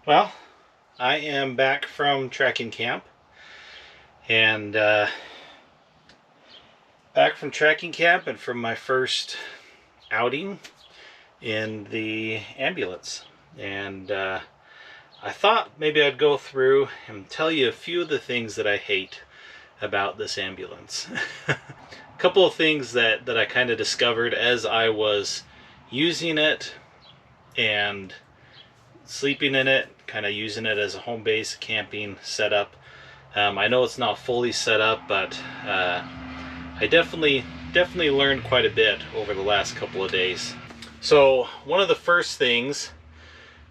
Well, I am back from trekking camp, and from my first outing in the ambulance. And I thought maybe I'd go through and tell you a few of the things that I hate about this ambulance. A couple of things that I kind of discovered as I was using it and sleeping in it, kind of using it as a home base camping setup. I know it's not fully set up, but I definitely learned quite a bit over the last couple of days. So one of the first things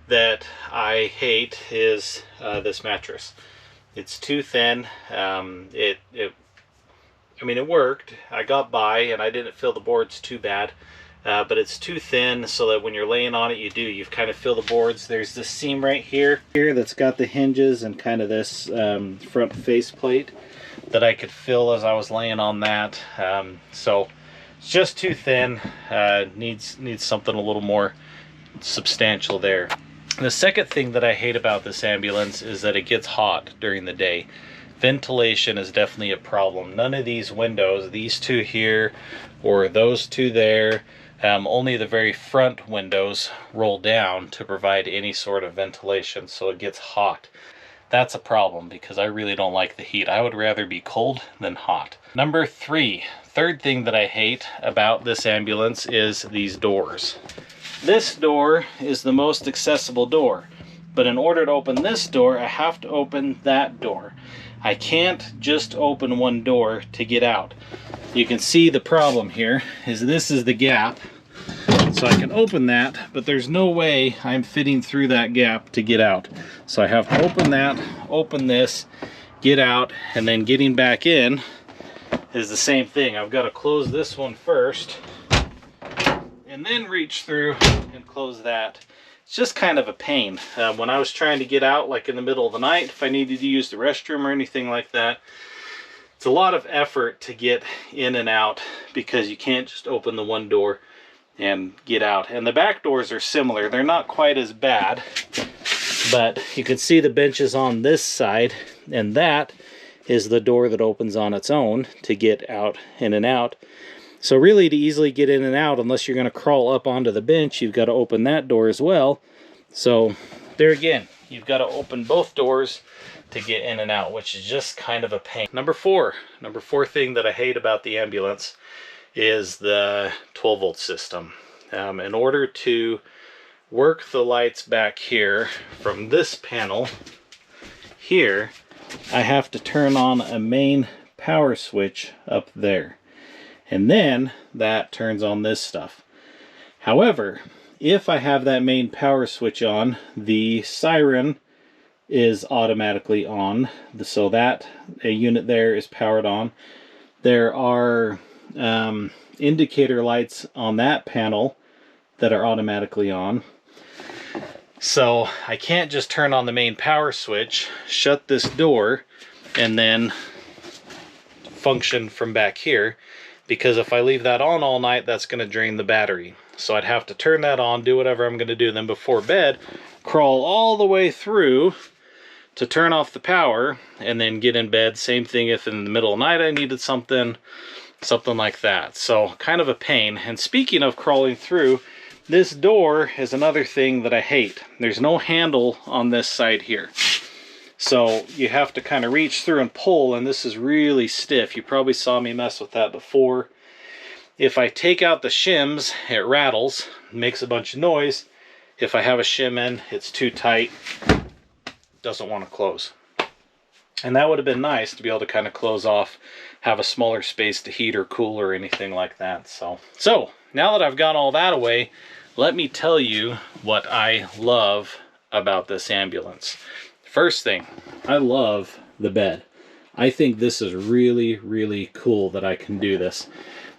that I hate is this mattress. It's too thin. I mean, it worked. I got by and I didn't feel the boards too bad. But it's too thin so that when you're laying on it, you kind of feel the boards. There's this seam right here that's got the hinges and kind of this front face plate that I could feel as I was laying on that. So it's just too thin. Needs something a little more substantial there. The second thing that I hate about this ambulance is that it gets hot during the day. Ventilation is definitely a problem. None of these windows, these two here or those two there, only the very front windows roll down to provide any sort of ventilation, so it gets hot. That's a problem because I really don't like the heat. I would rather be cold than hot. Number third thing that I hate about this ambulance is these doors. This door is the most accessible door, but in order to open this door, I have to open that door. I can't just open one door to get out. You can see the problem here is this is the gap. So I can open that, but there's no way I'm fitting through that gap to get out. So I have to open that, open this, get out, and then getting back in is the same thing. I've got to close this one first and then reach through and close that. It's just kind of a pain. When I was trying to get out, like in the middle of the night, if I needed to use the restroom or anything like that, it's a lot of effort to get in and out because you can't just open the one door and get out. And the back doors are similar. They're not quite as bad, but you can see the benches on this side, and that is the door that opens on its own to get out in and out. So really, to easily get in and out, unless you're going to crawl up onto the bench, you've got to open that door as well. So there again, you've got to open both doors to get in and out, which is just kind of a pain. Number four thing that I hate about the ambulance is the 12-volt system. In order to work the lights back here from this panel here, I have to turn on a main power switch up there. And then that turns on this stuff. However, if I have that main power switch on, the siren is automatically on. So that a unit there is powered on. There are indicator lights on that panel that are automatically on. So I can't just turn on the main power switch, shut this door, and then function from back here. Because if I leave that on all night, that's going to drain the battery. So I'd have to turn that on, do whatever I'm going to do, then before bed, crawl all the way through to turn off the power, and then get in bed. Same thing if in the middle of the night I needed something like that. So kind of a pain. And speaking of crawling through, this door is another thing that I hate. There's no handle on this side here. So you have to kind of reach through and pull, and this is really stiff. You probably saw me mess with that before. If I take out the shims, it rattles, makes a bunch of noise. If I have a shim in, it's too tight, doesn't want to close. And that would have been nice to be able to kind of close off, have a smaller space to heat or cool or anything like that. So now that I've got all that away, let me tell you what I love about this ambulance. First thing, I love the bed. I think this is really, really cool that I can do this.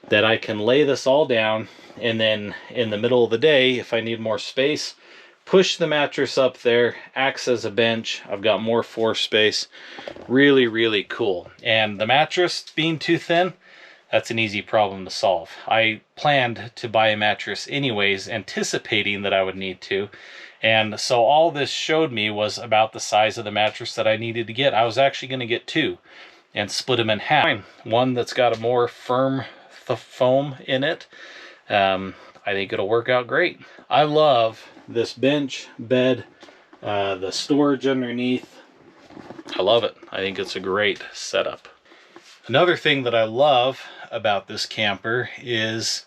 That I can lay this all down, and then in the middle of the day, if I need more space, push the mattress up there, acts as a bench. I've got more floor space. Really, really cool. And the mattress being too thin, that's an easy problem to solve. I planned to buy a mattress anyways, anticipating that I would need to. And so all this showed me was about the size of the mattress that I needed to get. I was actually going to get two and split them in half. One that's got a more firm foam in it. I think it'll work out great. I love this bench, bed, the storage underneath. I love it. I think it's a great setup. Another thing that I love about this camper is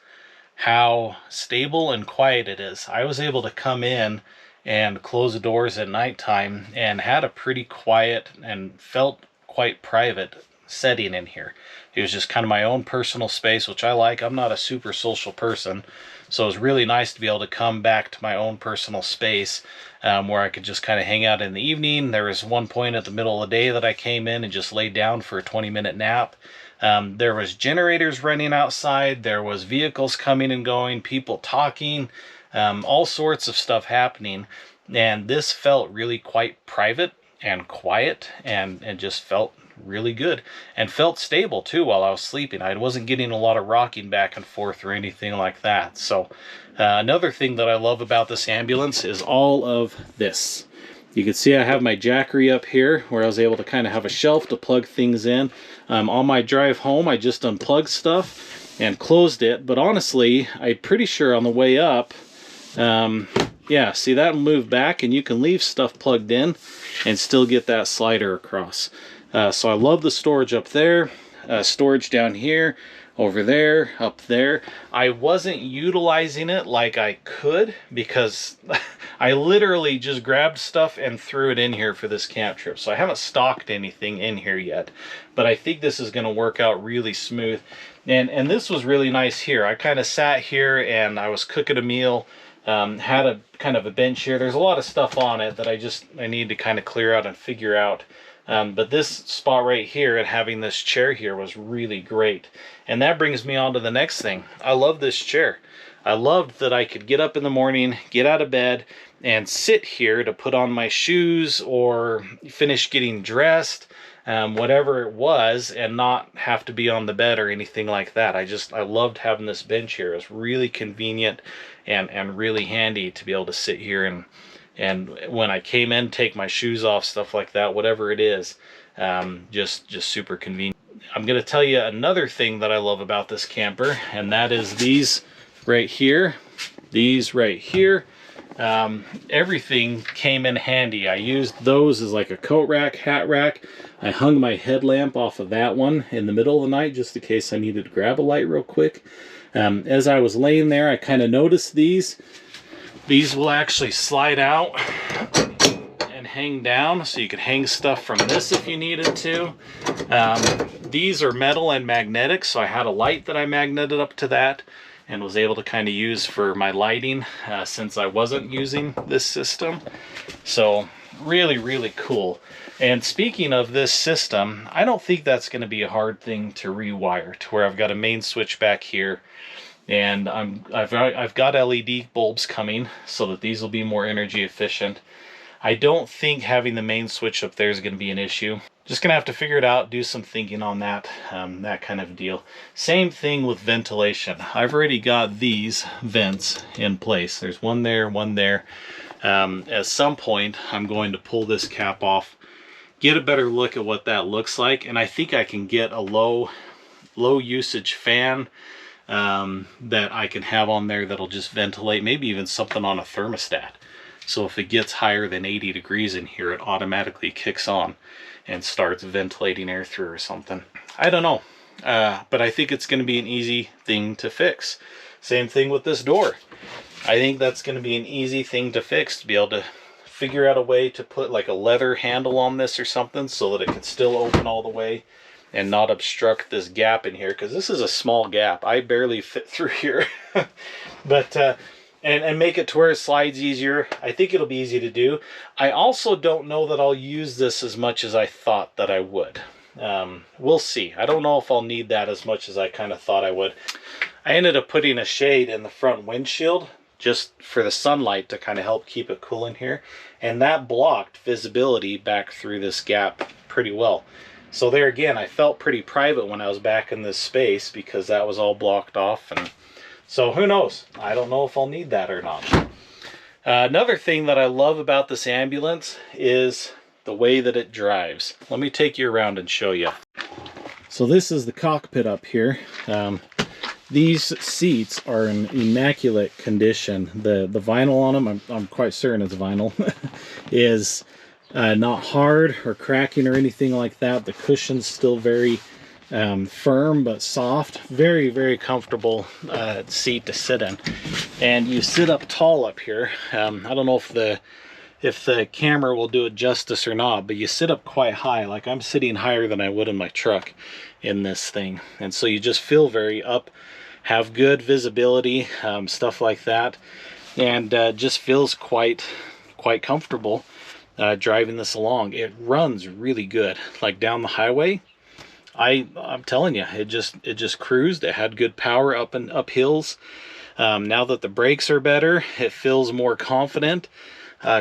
how stable and quiet it is. I was able to come in and close the doors at nighttime and had a pretty quiet and felt quite private setting in here. It was just kind of my own personal space, which I like. I'm not a super social person, so it was really nice to be able to come back to my own personal space where I could just kind of hang out in the evening. There was one point at the middle of the day that I came in and just laid down for a 20-minute nap. There was generators running outside, there was vehicles coming and going, people talking, all sorts of stuff happening, and this felt really quite private and quiet and just felt really good and felt stable too while I was sleeping. I wasn't getting a lot of rocking back and forth or anything like that. So another thing that I love about this ambulance is all of this. You can see I have my jackery up here where I was able to kind of have a shelf to plug things in. On my drive home, I just unplugged stuff and closed it. But honestly, I'm pretty sure on the way up, yeah, see that move back and you can leave stuff plugged in and still get that slider across. So I love the storage up there, storage down here, over there, up there. I wasn't utilizing it like I could because I literally just grabbed stuff and threw it in here for this camp trip. So I haven't stocked anything in here yet, but I think this is going to work out really smooth. And this was really nice here. I kind of sat here and I was cooking a meal, had a kind of a bench here. There's a lot of stuff on it that I need to kind of clear out and figure out. But this spot right here and having this chair here was really great. And that brings me on to the next thing. I love this chair. I loved that I could get up in the morning, get out of bed, and sit here to put on my shoes or finish getting dressed, whatever it was, and not have to be on the bed or anything like that. I loved having this bench here. It was really convenient and really handy to be able to sit here and when I came in, take my shoes off, stuff like that, whatever it is, just super convenient. I'm going to tell you another thing that I love about this camper, and that is these right here. These right here. Everything came in handy. I used those as like a coat rack, hat rack. I hung my headlamp off of that one in the middle of the night just in case I needed to grab a light real quick. As I was laying there, I kind of noticed these. These will actually slide out and hang down, so you could hang stuff from this if you needed to. These are metal and magnetic, so I had a light that I magneted up to that and was able to kind of use for my lighting since I wasn't using this system. So really, really cool. And speaking of this system, I don't think that's going to be a hard thing to rewire to where I've got a main switch back here. And I've got LED bulbs coming so that these will be more energy efficient. I don't think having the main switch up there is going to be an issue. Just going to have to figure it out, do some thinking on that, that kind of deal. Same thing with ventilation. I've already got these vents in place. There's one there, one there. At some point, I'm going to pull this cap off, get a better look at what that looks like, and I think I can get a low usage fan that I can have on there that'll just ventilate, maybe even something on a thermostat. So if it gets higher than 80 degrees in here, it automatically kicks on and starts ventilating air through or something. I don't know, but I think it's going to be an easy thing to fix. Same thing with this door. I think that's going to be an easy thing to fix, to be able to figure out a way to put like a leather handle on this or something so that it can still open all the way and not obstruct this gap in here, because this is a small gap. I barely fit through here. But and make it to where it slides easier. I think it'll be easy to do. I also don't know that I'll use this as much as I thought that I would. We'll see. I don't know if I'll need that as much as I kind of thought I would. I ended up putting a shade in the front windshield just for the sunlight to kind of help keep it cool in here, and that blocked visibility back through this gap pretty well. So there again, I felt pretty private when I was back in this space because that was all blocked off. And so who knows? I don't know if I'll need that or not. Another thing that I love about this ambulance is the way that it drives. Let me take you around and show you. So this is the cockpit up here. These seats are in immaculate condition. The vinyl on them, I'm quite certain it's vinyl, is not hard or cracking or anything like that. The cushion's still very firm but soft. Very, very comfortable seat to sit in. And you sit up tall up here. I don't know if the camera will do it justice or not, but you sit up quite high. Like I'm sitting higher than I would in my truck in this thing. And so you just feel very up, have good visibility, stuff like that. And just feels quite comfortable driving this along. It runs really good. Like down the highway, I'm telling you, it just cruised. It had good power up and up hills. Now that the brakes are better, it feels more confident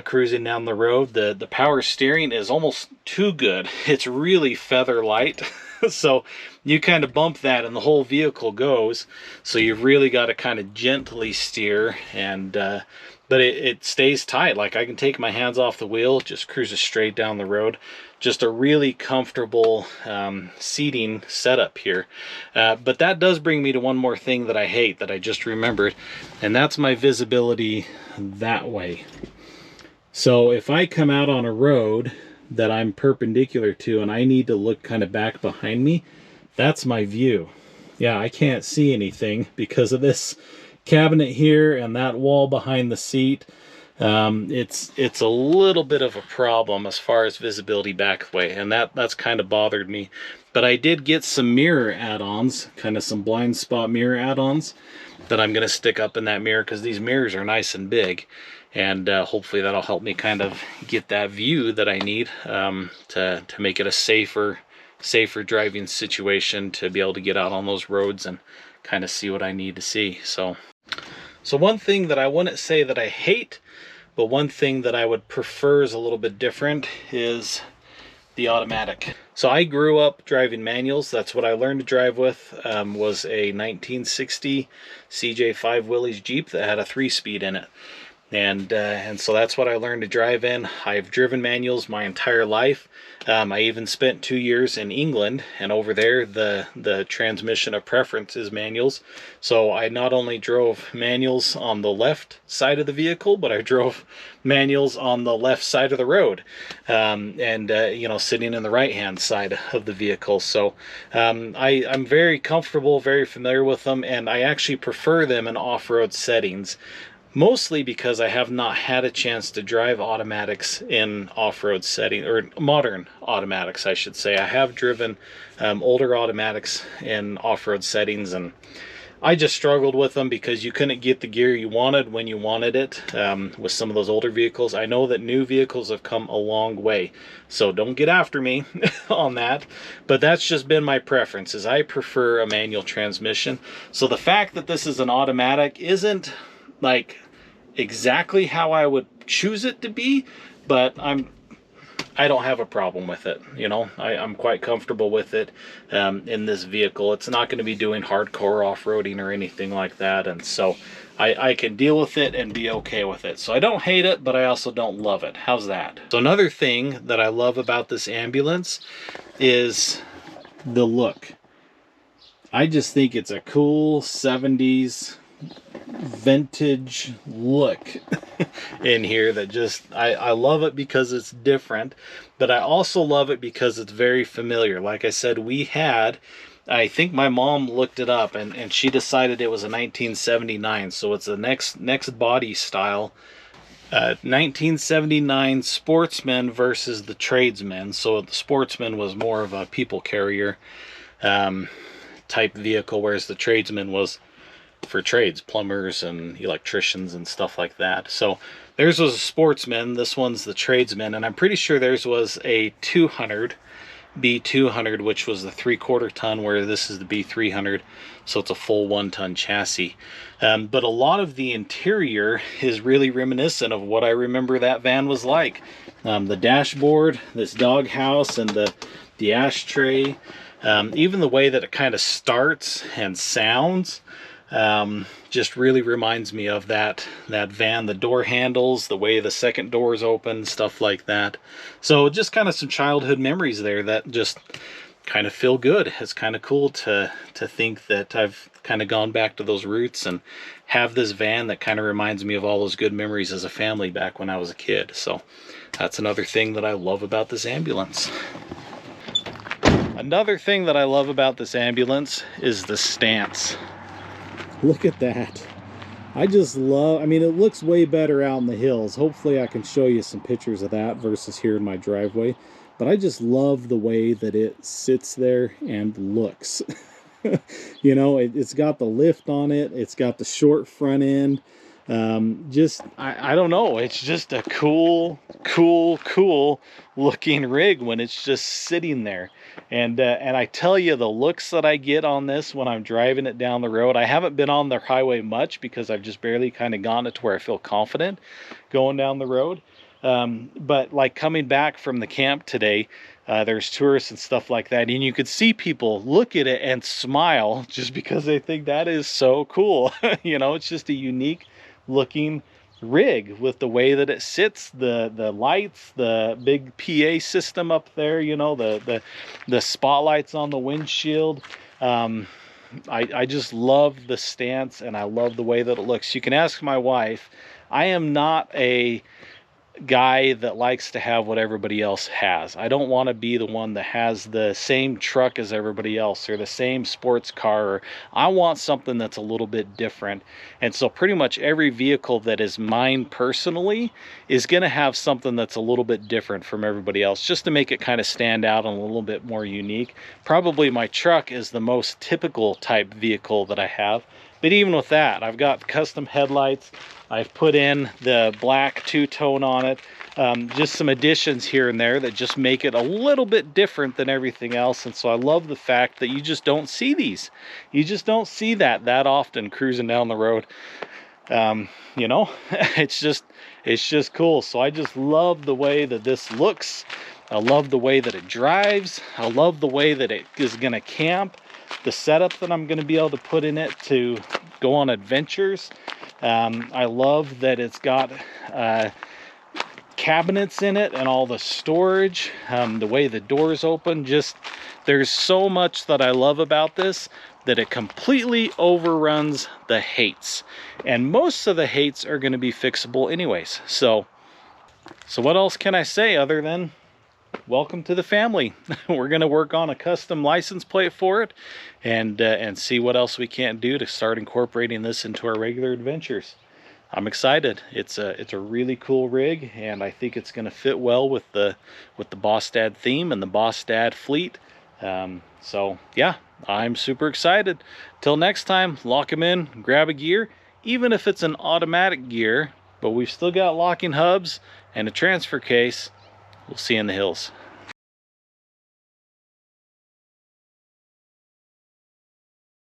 cruising down the road. The power steering is almost too good. It's really feather light. So you kind of bump that and the whole vehicle goes. So you've really got to kind of gently steer, and but it stays tight. Like I can take my hands off the wheel, just cruises straight down the road. Just a really comfortable seating setup here. But that does bring me to one more thing that I hate that I just remembered, and that's my visibility that way. So if I come out on a road that I'm perpendicular to and I need to look kind of back behind me, that's my view. Yeah, I can't see anything because of this cabinet here and that wall behind the seat. It's a little bit of a problem as far as visibility back way, and that's kind of bothered me. But I did get some mirror add-ons, kind of some blind spot mirror add-ons that I'm going to stick up in that mirror, because these mirrors are nice and big. And hopefully that'll help me kind of get that view that I need to make it a safer driving situation, to be able to get out on those roads and kind of see what I need to see. So one thing that I wouldn't say that I hate, but one thing that I would prefer is a little bit different, is the automatic. So I grew up driving manuals. That's what I learned to drive with. Was a 1960 CJ5 Willys Jeep that had a 3-speed in it. And so that's what I learned to drive in. I've driven manuals my entire life. I even spent 2 years in England, and over there the transmission of preference is manuals. So I not only drove manuals on the left side of the vehicle, but I drove manuals on the left side of the road, you know, sitting in the right hand side of the vehicle. So I'm very comfortable, very familiar with them, and I actually prefer them in off-road settings. Mostly because I have not had a chance to drive automatics in off-road setting, or modern automatics, I should say. I have driven older automatics in off-road settings, and I just struggled with them because you couldn't get the gear you wanted when you wanted it with some of those older vehicles. I know that new vehicles have come a long way, so don't get after me on that, but that's just been my preference, is I prefer a manual transmission. So the fact that this is an automatic isn't like exactly how I would choose it to be, but I don't have a problem with it. You know, I'm quite comfortable with it in this vehicle. It's not going to be doing hardcore off-roading or anything like that, and so I can deal with it and be okay with it. So I don't hate it, but I also don't love it. How's that? So another thing that I love about this ambulance is the look. I just think it's a cool 70s vintage look in here that just I love it because it's different, but I also love it because it's very familiar. Like I said, we had, I think my mom looked it up and she decided it was a 1979, so it's the next body style. 1979 Sportsman versus the Tradesman. So the Sportsman was more of a people carrier type vehicle, whereas the Tradesman was for trades, plumbers and electricians and stuff like that. So theirs was a Sportsman, this one's the Tradesman, and I'm pretty sure theirs was a 200 B200, which was the 3/4 ton, where this is the B300, so it's a full 1-ton chassis. But a lot of the interior is really reminiscent of what I remember that van was like. The dashboard, this doghouse, and the ashtray, even the way that it kind of starts and sounds. Just really reminds me of that van, the door handles, the way the second doors open, stuff like that. So just kind of some childhood memories there that just kind of feel good. It's kind of cool to think that I've kind of gone back to those roots and have this van that kind of reminds me of all those good memories as a family back when I was a kid. So that's another thing that I love about this ambulance. Another thing that I love about this ambulance is the stance. Look at that. I just love, I mean, it looks way better out in the hills. Hopefully I can show you some pictures of that versus here in my driveway. But I just love the way that it sits there and looks. You know, it's got the lift on it. It's got the short front end. I don't know. It's just a cool looking rig when it's just sitting there. And I tell you, the looks that I get on this when I'm driving it down the road, I haven't been on the highway much because I've just barely kind of gotten it to where I feel confident going down the road. But like coming back from the camp today, there's tourists and stuff like that, and you could see people look at it and smile just because they think that is so cool. You know, it's just a unique looking rig with the way that it sits, the lights, the big PA system up there, you know, the spotlights on the windshield. I just love the stance, and I love the way that it looks. You can ask my wife. I am not a guy that likes to have what everybody else has. I don't want to be the one that has the same truck as everybody else or the same sports car. I want something that's a little bit different. And so pretty much every vehicle that is mine personally is going to have something that's a little bit different from everybody else, just to make it kind of stand out and a little bit more unique. Probably my truck is the most typical type vehicle that I have. But even with that, I've got custom headlights. I've put in the black two-tone on it. Just some additions here and there that just make it a little bit different than everything else. And so I love the fact that you just don't see these. You just don't see that often cruising down the road. You know, it's just cool. So I just love the way that this looks. I love the way that it drives. I love the way that it is going to camp. The setup that I'm going to be able to put in it to go on adventures. I love that it's got cabinets in it and all the storage, the way the doors open. Just, there's so much that I love about this that it completely overruns the hates. And most of the hates are going to be fixable anyways. So what else can I say other than welcome to the family. We're going to work on a custom license plate for it and see what else we can't do to start incorporating this into our regular adventures. I'm excited. It's a really cool rig, and I think it's going to fit well with the Boss Dad theme and the Boss Dad fleet. So yeah, I'm super excited. Till next time, lock them in, grab a gear, even if it's an automatic gear, but we've still got locking hubs and a transfer case. We'll see you in the hills.